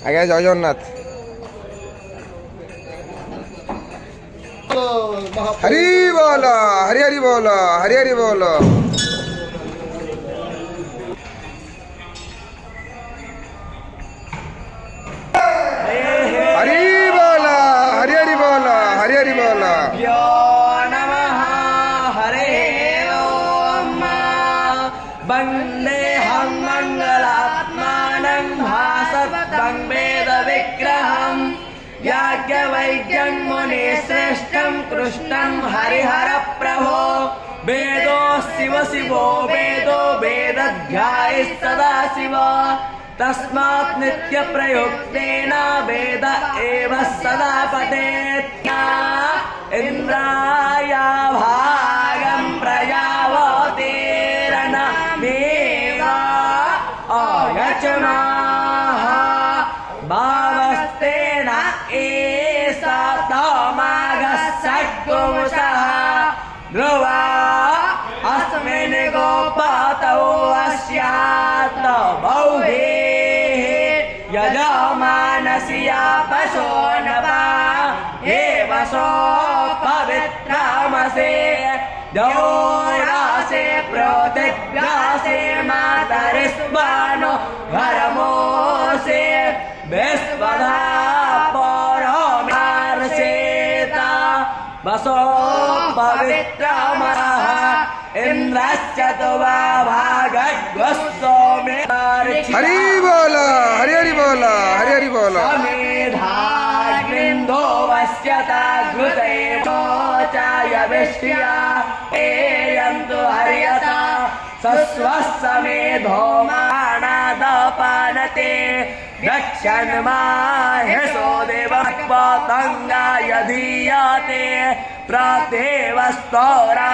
ଆଜ୍ଞା ଜୟ ଜଗନ୍ନାଥ। ହରି ବୋଲ ହରି ହରି ବୋଲ ହରି ହରି ବୋଲ। हरि बोल हरि हरि बोल हरि हरि बोल। नमः हरे ओम वन्देऽहं मङ्गलात्मानं भासवतं वेदविग्रहं याज्ञवल्क्यं मुनिश्रेष्ठं कृष्णं हरिहरप्रभो वेदो शिव शिवो वेदो वेदध्यायः सदा शिव तस्मात् नित्य प्रयुक्तेन वेद एव सदा पठेत्। इंद्राय भागं प्रजावतेरनमेव अयचमाः भावस्तेन एषा तमागस्सद्गुंसः ध्रुवा अस्मिन् गोपातौ अस्यात् बौहे यजमानस्या पशो नवा हे वसो पवित्रमसे द्यौरासे पृथिव्यासे मातरिस्वानो घरमोसे विश्वधा परोमार्षेता वसो पवित्रमः इंद्रश्च तु भागद्वස්සो मे हरि बोल हरि हरि बोल हरि हरि बोल। समेधाग्निन्दो वस्यता घृते चाय विष्टिया एयन्तु हर्यता सस्वस्समेधो मानादपानते दक्षन्माहेशो देवत्वतङ्गाय धीयते प्रदेवस्तोरा।